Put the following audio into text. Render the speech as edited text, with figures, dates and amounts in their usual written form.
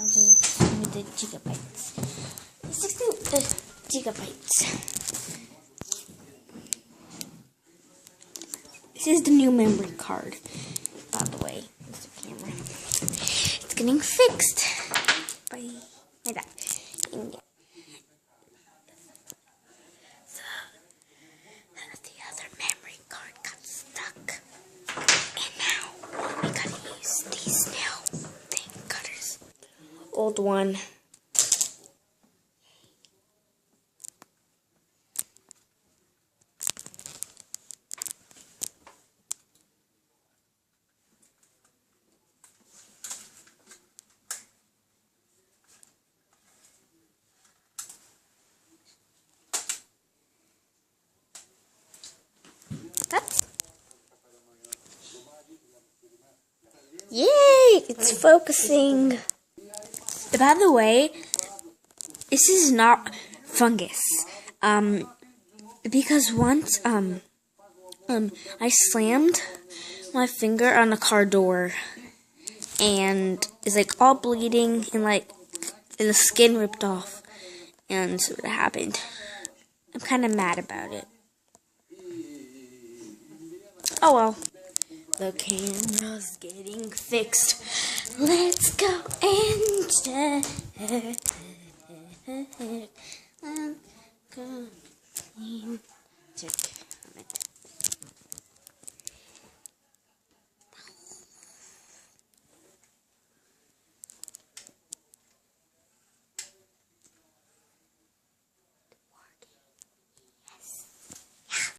just give me the gigabytes. 60 gigabytes. This is the new memory card, by the way. It's the camera. It's getting fixed by my dad. So, the other memory card got stuck. And now we gotta use these nail thing cutters. Old one. Yay! It's focusing. By the way, this is not fungus. Because once I slammed my finger on a car door, and it's like all bleeding and the skin ripped off, and so it happened. I'm kind of mad about it. Oh well. The camera's getting fixed. Let's go and check.